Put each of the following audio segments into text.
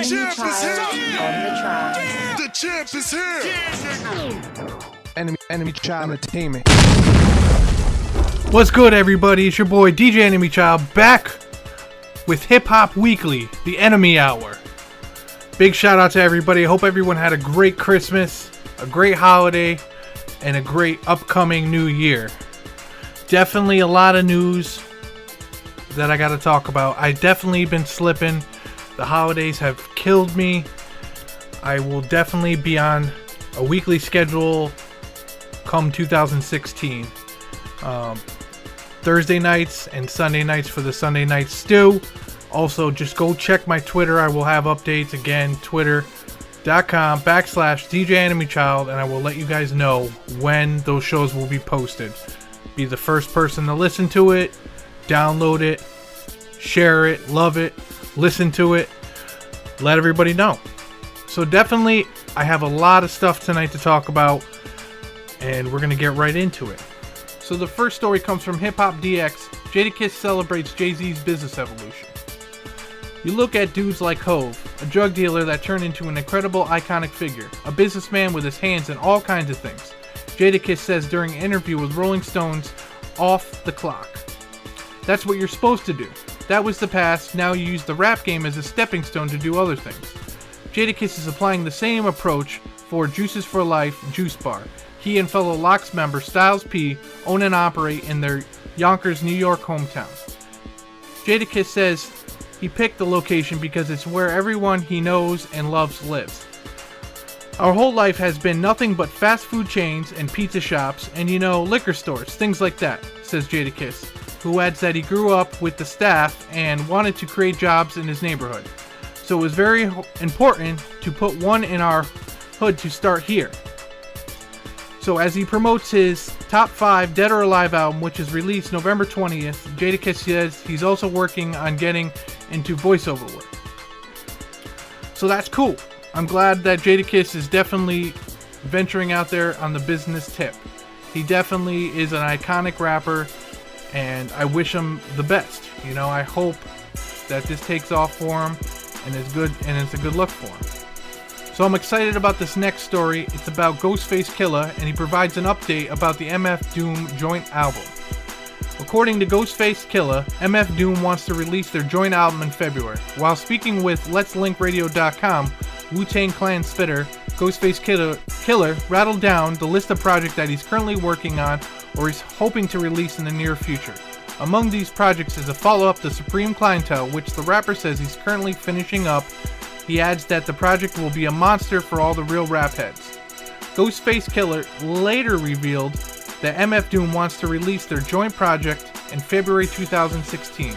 Enemy child on the track. The champ is here. Enemy Child Entertainment. What's good, everybody? It's your boy DJ Enemy Child back with Hip Hop Weekly, the Enemy Hour. Big shout out to everybody. I hope everyone had a great Christmas, a great holiday, and a great upcoming new year. Definitely a lot of news that I got to talk about. I definitely been slipping. The holidays have killed me. I will definitely be on a weekly schedule come 2016. Thursday nights and Sunday nights for the Sunday Night Stew. Also, just go check my Twitter. I will have updates again. Twitter.com/DJ Enemy Child, and I will let you guys know when those shows will be posted. Be the first person to listen to it, download it, share it, love it, listen to it, let everybody know. So definitely, I have a lot of stuff tonight to talk about, and we're going to get right into it. So the first story comes from Hip Hop DX. Jadakiss celebrates Jay-Z's business evolution. You look at dudes like Hove, a drug dealer that turned into an incredible iconic figure, a businessman with his hands in all kinds of things. Jadakiss says during an interview with Rolling Stone's Off the Clock. That's what you're supposed to do. That was the past, now you use the rap game as a stepping stone to do other things. Jadakiss is applying the same approach for Juices for Life Juice Bar. He and fellow Glocc member Styles P own and operate in their Yonkers, New York hometown. Jadakiss says he picked the location because it's where everyone he knows and loves lives. Our whole life has been nothing but fast food chains and pizza shops and, liquor stores, things like that, says Jadakiss, who adds that he grew up with the staff and wanted to create jobs in his neighborhood. So it was very important to put one in our hood to start here. So as he promotes his Top 5 Dead or Alive album, which is released November 20th, Jadakiss says he's also working on getting into voiceover work. So that's cool. I'm glad that Jadakiss is definitely venturing out there on the business tip. He definitely is an iconic rapper, and I wish him the best. I hope that this takes off for him, and it's a good look for him. So I'm excited about this next story. It's about Ghostface Killah, and he provides an update about the MF Doom joint album. According to Ghostface Killah, MF Doom wants to release their joint album in February. While speaking with Let'sLinkRadio.com, Wu-Tang Clan spitter Ghostface Killah rattled down the list of projects that he's currently working on or he's hoping to release in the near future. Among these projects is a follow-up to Supreme Clientele, which the rapper says he's currently finishing up. He adds that the project will be a monster for all the real rap heads. Ghostface Killah later revealed that MF Doom wants to release their joint project in February 2016.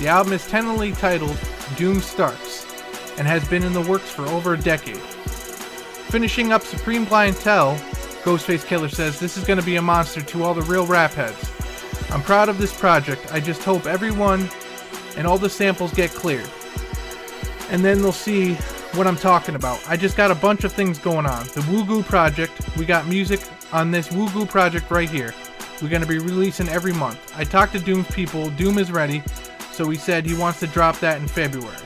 The album is tentatively titled Doom Starts and has been in the works for over a decade. Finishing up Supreme Clientele, Ghostface Killah says this is going to be a monster to all the real rap heads. I'm proud of this project. I just hope everyone and all the samples get cleared. And then they'll see what I'm talking about. I just got a bunch of things going on. The Woo project, we got music on this Woo project right here. We're going to be releasing every month. I talked to Doom's people. Doom is ready. So he said he wants to drop that in February.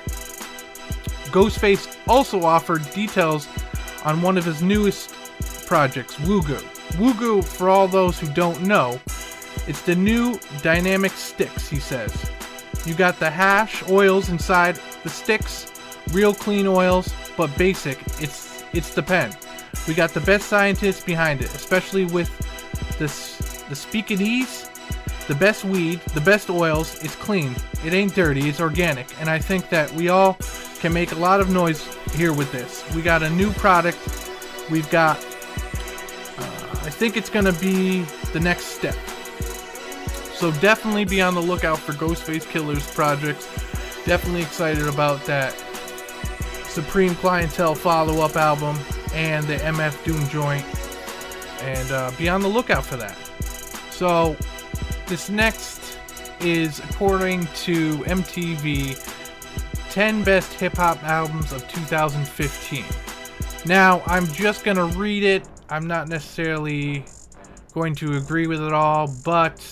Ghostface also offered details on one of his newest projects, Woo-Goo. Woo-Goo, for all those who don't know, it's the new dynamic sticks, he says. You got the hash oils inside the sticks, real clean oils, but basic. It's the pen. We got the best scientists behind it, especially with the speakeasies, the best weed, the best oils. It's clean. It ain't dirty. It's organic. And I think that we all can make a lot of noise here with this. We got a new product. We've got, I think it's going to be the next step. So definitely be on the lookout for Ghostface Killah's projects. Definitely excited about that Supreme Clientele follow-up album and the MF Doom joint. And be on the lookout for that. So this next is, according to MTV, 10 best hip-hop albums of 2015. Now, I'm just going to read it. I'm not necessarily going to agree with it all, but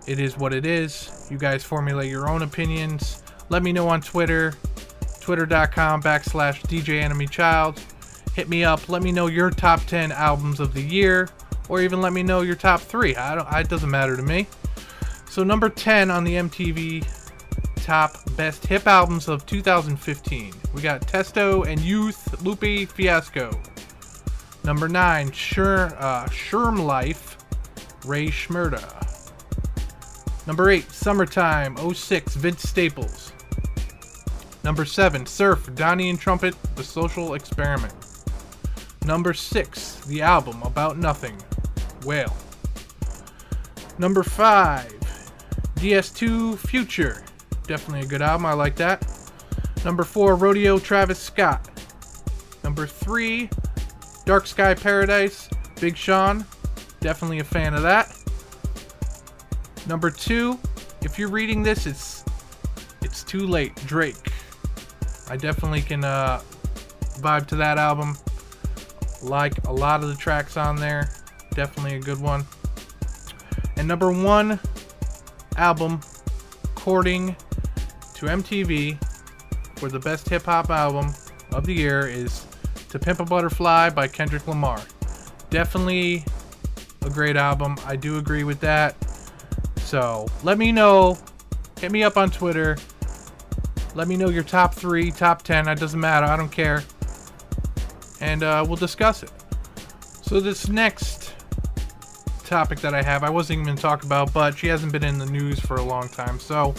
it is what it is. You guys formulate your own opinions. Let me know on Twitter Twitter.com/DJ Enemy Child. Hit me up. Let me know your top 10 albums of the year, or even let me know your top 3. It doesn't matter to me. So number 10 on the MTV top best hip albums of 2015. We got Testo and Youth, Lupe Fiasco. Number 9, Sherm Life, Ray Schmurda. Number 8, Summertime, 06, Vince Staples. Number 7, Surf, Donnie and Trumpet, The Social Experiment. Number 6, the album About Nothing, Whale. Number 5, DS2 Future. Definitely a good album, I like that. Number 4, Rodeo, Travis Scott. Number 3, Dark Sky Paradise, Big Sean. Definitely a fan of that. Number 2, if you're reading this, it's too late, Drake. I definitely can vibe to that album. Like a lot of the tracks on there. Definitely a good one. And number 1 album, according to MTV, for the best hip-hop album of the year is To Pimp a Butterfly by Kendrick Lamar. Definitely a great album. I do agree with that. So let me know. Hit me up on Twitter. Let me know your top 3, top 10. It doesn't matter. I don't care. And we'll discuss it. So this next topic that I have, I wasn't even going to talk about, but she hasn't been in the news for a long time, so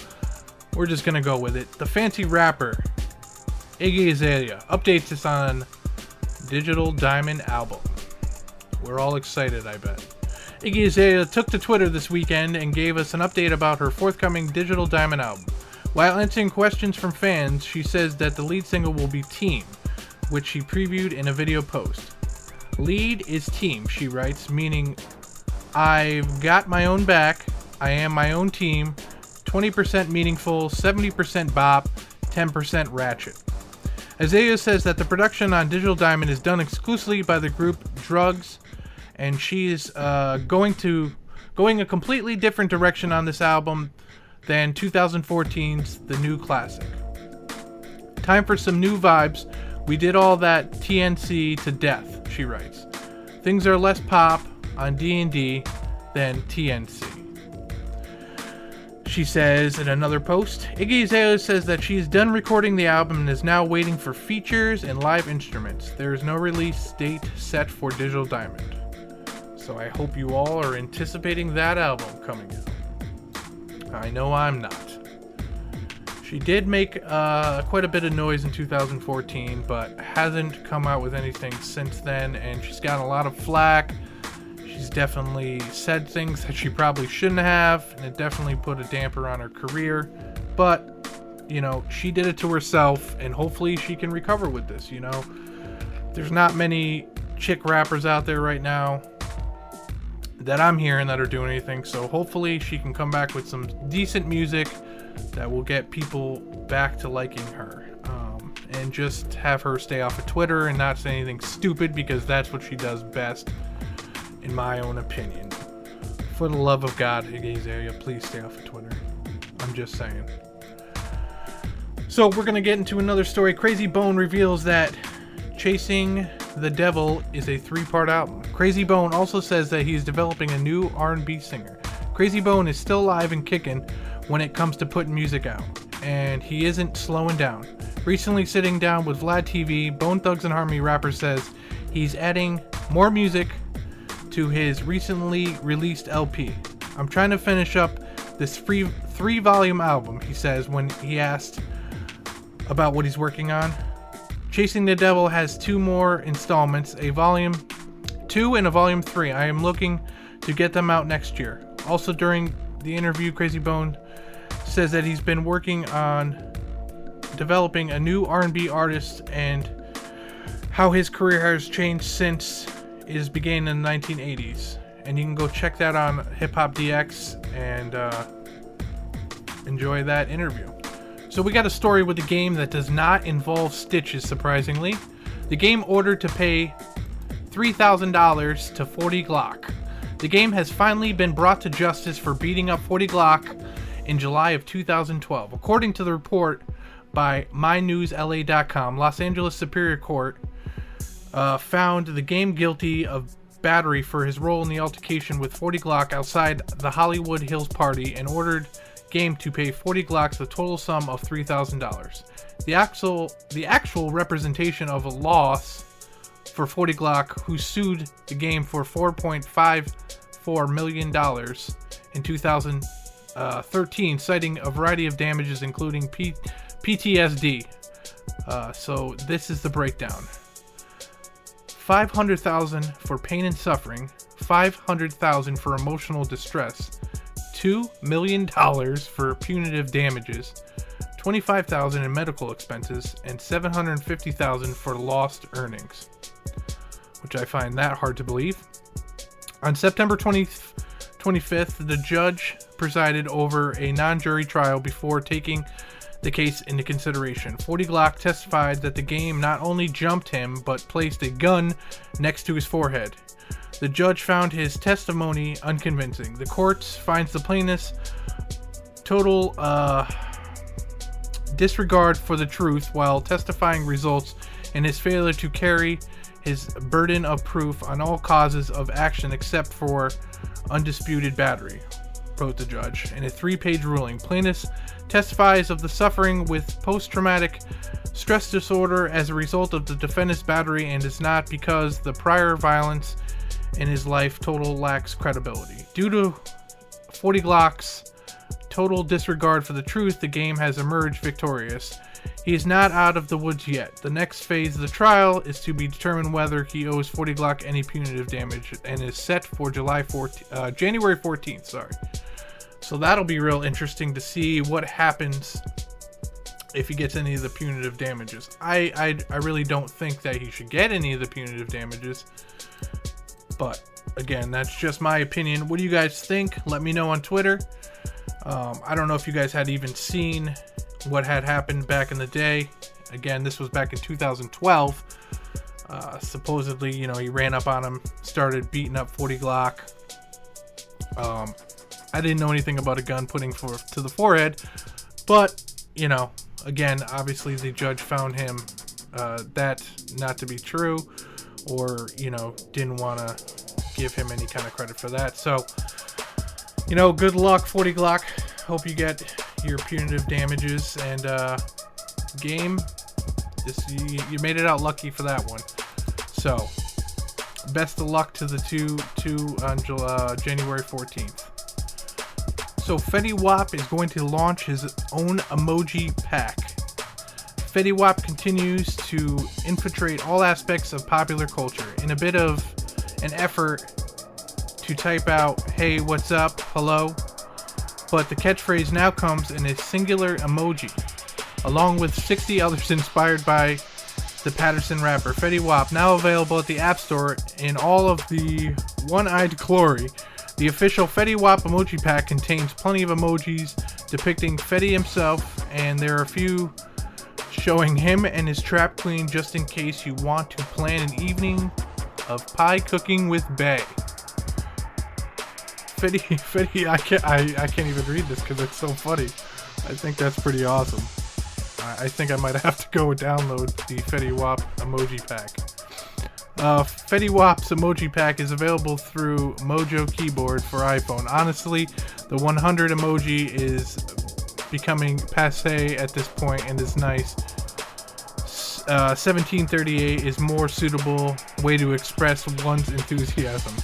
we're just going to go with it. The fancy rapper, Iggy Azalea, updates us on Digital Diamond album. We're all excited, I bet. Iggy Azalea took to Twitter this weekend and gave us an update about her forthcoming Digital Diamond album. While answering questions from fans, she says that the lead single will be Team, which she previewed in a video post. Lead is team, she writes, meaning I've got my own back, I am my own team, 20% meaningful, 70% bop, 10% ratchet. Azalea says that the production on Digital Diamond is done exclusively by the group Drugs, and she's going a completely different direction on this album than 2014's The New Classic. Time for some new vibes. We did all that TNC to death, she writes. Things are less pop on D&D than TNC. She says in another post, Iggy Azalea says that she is done recording the album and is now waiting for features and live instruments. There is no release date set for Digital Diamond. So I hope you all are anticipating that album coming out. I know I'm not. She did make quite a bit of noise in 2014, but hasn't come out with anything since then, and she's gotten a lot of flack. She's definitely said things that she probably shouldn't have, and it definitely put a damper on her career. But, you know, she did it to herself, and hopefully she can recover with this, you know. There's not many chick rappers out there right now that I'm hearing that are doing anything, so hopefully she can come back with some decent music that will get people back to liking her. And just have her stay off of Twitter and not say anything stupid, because that's what she does best, in my own opinion. For the love of God, Iggy Azalea, please stay off of Twitter. I'm just saying. So we're going to get into another story. Crazy Bone reveals that Chasing the Devil is a 3-part album. Crazy Bone also says that he's developing a new R&B singer. Crazy Bone is still alive and kicking when it comes to putting music out, and he isn't slowing down. Recently sitting down with Vlad TV, Bone Thugs and Harmony rapper says he's adding more music to his recently released LP. I'm trying to finish up this 3-volume album, he says when he asked about what he's working on. Chasing the Devil has 2 more installments, a volume 2 and a volume 3. I am looking to get them out next year. Also during the interview, Crazy Bone says that he's been working on developing a new R&B artist and how his career has changed since his beginning in the 1980s. And you can go check that on Hip Hop DX and enjoy that interview. So we got a story with a game that does not involve stitches, surprisingly. The game ordered to pay $3,000 to 40 Glocc. The game has finally been brought to justice for beating up 40 Glocc in July of 2012. According to the report by mynewsla.com, Los Angeles Superior Court found the game guilty of battery for his role in the altercation with 40 Glocc outside the Hollywood Hills party and ordered Game to pay 40 Gloccs the total sum of $3,000. The actual representation of a loss for 40 Glocc, who sued the game for $4.54 million in 2013, citing a variety of damages including PTSD. So this is the breakdown. $500,000 for pain and suffering, $500,000 for emotional distress, $2 million for punitive damages, $25,000 in medical expenses, and $750,000 for lost earnings, which I find that hard to believe. On September 25th, the judge presided over a non-jury trial before taking the case into consideration. 40 Glocc testified that the game not only jumped him, but placed a gun next to his forehead. The judge found his testimony unconvincing. The court finds the plaintiff's total disregard for the truth while testifying results in his failure to carry his burden of proof on all causes of action except for undisputed battery, wrote the judge in a 3-page ruling. Plaintiff testifies of the suffering with post-traumatic stress disorder as a result of the defendant's battery and is not because the prior violence in his life total lacks credibility. Due to 40 Glocc's total disregard for the truth, the game has emerged victorious. He is not out of the woods yet. The next phase of the trial is to be determined whether he owes 40 Glocc any punitive damage and is set for January 14th. So that'll be real interesting to see what happens if he gets any of the punitive damages. I really don't think that he should get any of the punitive damages. But again, that's just my opinion. What do you guys think? Let me know on Twitter. I don't know if you guys had even seen what had happened back in the day. Again, this was back in 2012. Supposedly, he ran up on him, started beating up 40 Glocc. I didn't know anything about a gun putting to the forehead, but again, obviously the judge found him that not to be true, or didn't want to give him any kind of credit for that. So good luck, 40 Glocc. Hope you get your punitive damages, and game, you made it out lucky for that one. So best of luck to the two on January 14th. So Fetty Wap is going to launch his own emoji pack. Fetty Wap continues to infiltrate all aspects of popular culture in a bit of an effort to type out, "Hey, what's up? Hello?" But the catchphrase now comes in a singular emoji, along with 60 others inspired by the Patterson rapper. Fetty Wap, now available at the App Store in all of the one-eyed glory. The official Fetty Wap emoji pack contains plenty of emojis depicting Fetty himself, and there are a few showing him and his trap queen, just in case you want to plan an evening of pie cooking with Bae. Fetty, I can't even read this because it's so funny. I think that's pretty awesome. I think I might have to go download the Fetty Wap emoji pack. Fetty Wap's emoji pack is available through Mojo Keyboard for iPhone. Honestly, the 100 emoji is becoming passé at this point and is nice. 1738 is more suitable way to express one's enthusiasm.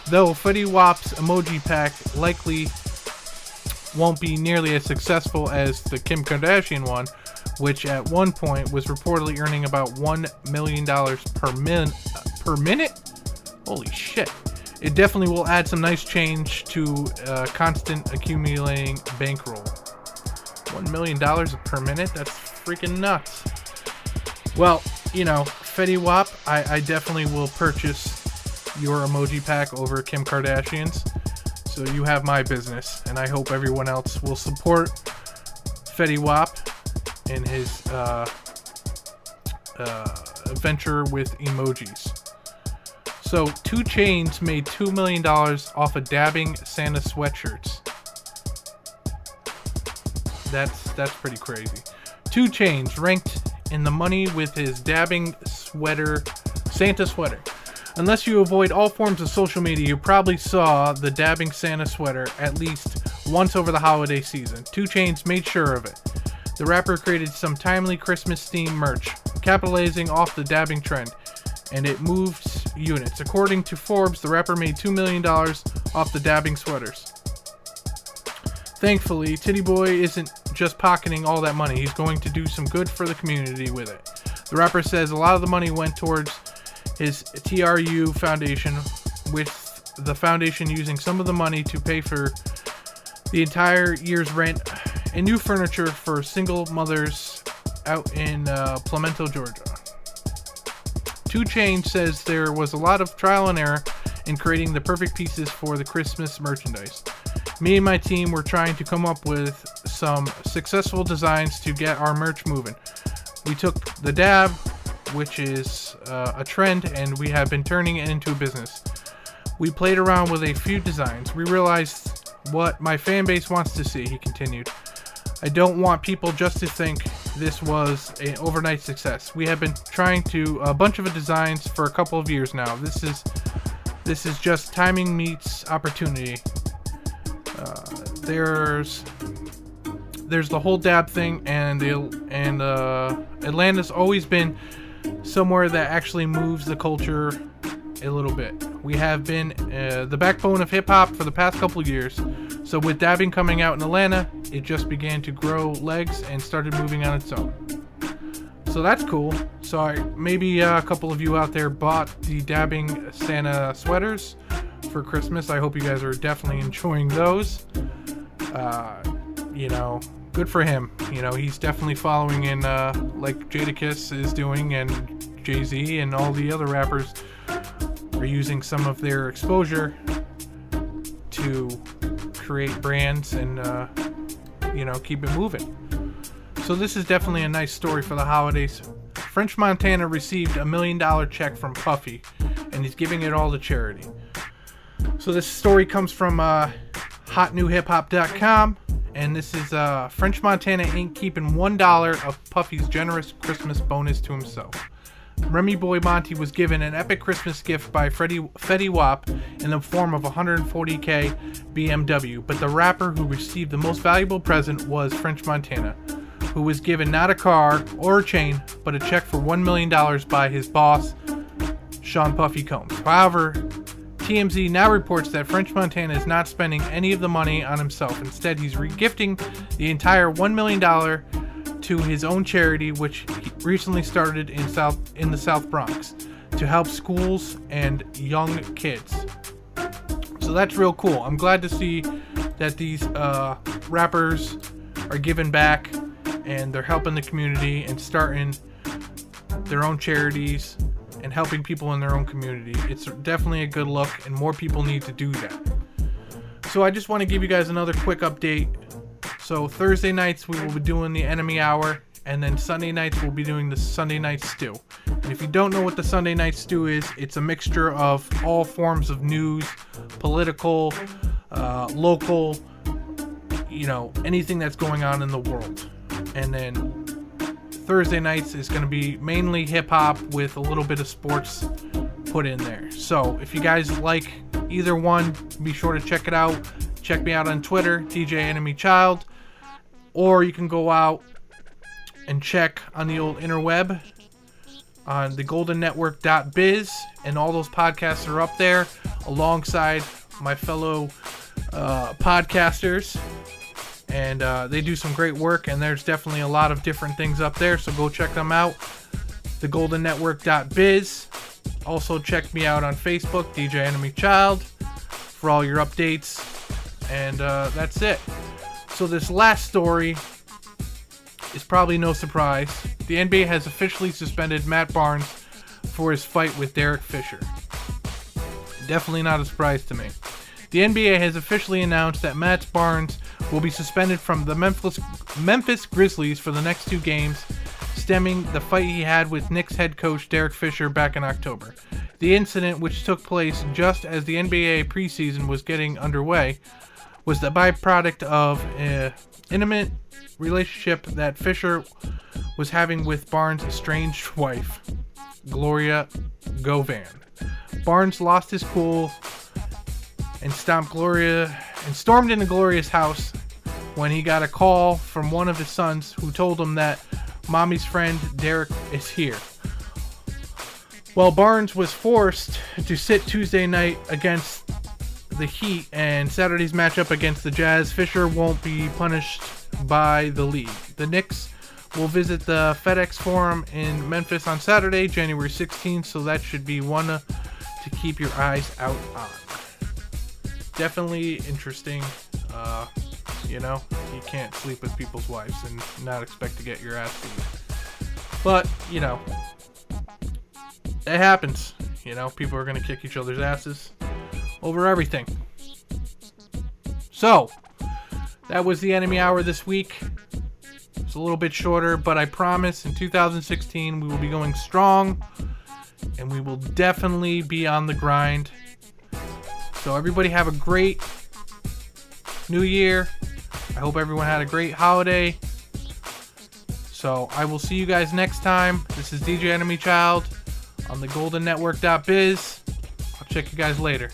Though Fetty Wap's emoji pack likely won't be nearly as successful as the Kim Kardashian one, which at one point was reportedly earning about $1 million per minute? Holy shit. It definitely will add some nice change to constant accumulating bankroll. $1 million per minute? That's freaking nuts. Well, Fetty Wap, I definitely will purchase your emoji pack over Kim Kardashian's. So you have my business, and I hope everyone else will support Fetty Wap in his venture with emojis. So 2 Chainz made $2 million off of dabbing Santa sweatshirts. That's pretty crazy. 2 Chainz ranked in the money with his dabbing sweater, Santa sweater. Unless you avoid all forms of social media, you probably saw the dabbing Santa sweater at least once over the holiday season. 2 Chainz made sure of it. The rapper created some timely Christmas-themed merch, capitalizing off the dabbing trend, and it moved units. According to Forbes, the rapper made $2 million off the dabbing sweaters. Thankfully, Titty Boy isn't just pocketing all that money. He's going to do some good for the community with it. The rapper says a lot of the money went towards his TRU Foundation, with the foundation using some of the money to pay for the entire year's rent and new furniture for single mothers out in Pimento, Georgia. 2 Chainz says there was a lot of trial and error in creating the perfect pieces for the Christmas merchandise. Me and my team were trying to come up with some successful designs to get our merch moving. We took the dab, which is a trend, and we have been turning it into a business. We played around with a few designs. We realized what my fan base wants to see, he continued. I don't want people just to think this was an overnight success. We have been trying to a bunch of designs for a couple of years now. This is just timing meets opportunity. There's the whole dab thing, and Atlanta's always been somewhere that actually moves the culture a little bit. We have been the backbone of hip hop for the past couple of years. So with dabbing coming out in Atlanta, it just began to grow legs and started moving on its own. So that's cool. So maybe a couple of you out there bought the dabbing Santa sweaters for Christmas. I hope you guys are definitely enjoying those. Good for him. He's definitely following in like Jadakiss is doing, and Jay-Z and all the other rappers are using some of their exposure to create brands and keep it moving. So this is definitely a nice story for the holidays. French Montana received $1 million check from Puffy, and he's giving it all to charity. So this story comes from hotnewhiphop.com, and this is French Montana ain't keeping $1 of Puffy's generous Christmas bonus to himself. Remy Boy Monty was given an epic Christmas gift by Fetty Wap in the form of a $140K BMW, but the rapper who received the most valuable present was French Montana, who was given not a car or a chain, but a check for $1 million by his boss, Sean Puffy Combs. However, TMZ now reports that French Montana is not spending any of the money on himself. Instead, he's regifting the entire $1 million to his own charity, which he recently started in the South Bronx, to help schools and young kids. So that's real cool. I'm glad to see that these rappers are giving back and they're helping the community and starting their own charities and helping people in their own community. It's definitely a good look, and more people need to do that. So I just want to give you guys another quick update. So Thursday nights we will be doing the Enemy Hour, and then Sunday nights we'll be doing the Sunday Night Stew. And if you don't know what the Sunday Night Stew is, it's a mixture of all forms of news, political, local, anything that's going on in the world. And then Thursday nights is going to be mainly hip-hop with a little bit of sports put in there. So if you guys like either one, be sure to check it out. Check me out on Twitter, DJ Enemy Child, or you can go out and check on the old interweb on thegoldennetwork.biz, and all those podcasts are up there alongside my fellow podcasters, and they do some great work, and there's definitely a lot of different things up there, so go check them out. thegoldennetwork.biz. Also check me out on Facebook, DJ Enemy Child, for all your updates. And that's it. So this last story is probably no surprise. The NBA has officially suspended Matt Barnes for his fight with Derek Fisher. Definitely not a surprise to me. The NBA has officially announced that Matt Barnes will be suspended from the Memphis Grizzlies for the next 2 games, stemming the fight he had with Knicks head coach Derek Fisher back in October. The incident, which took place just as the NBA preseason was getting underway, was the byproduct of intimate relationship that Fisher was having with Barnes' estranged wife, Gloria Govan. Barnes lost his cool and stormed into Gloria's house when he got a call from one of his sons who told him that Mommy's friend Derek is here. Well, Barnes was forced to sit Tuesday night against the Heat and Saturday's matchup against the Jazz. Fisher won't be punished by the league. The Knicks will visit the FedEx Forum in Memphis on Saturday, January 16th, so that should be one to keep your eyes out on. Definitely interesting. You can't sleep with people's wives and not expect to get your ass beat. But, it happens. People are going to kick each other's asses over everything. So, that was the Enemy Hour this week. It's a little bit shorter, but I promise in 2016 we will be going strong and we will definitely be on the grind. So everybody have a great New Year. I hope everyone had a great holiday. So I will see you guys next time. This is DJ Enemy Child on the GoldenNetwork.biz. I'll check you guys later.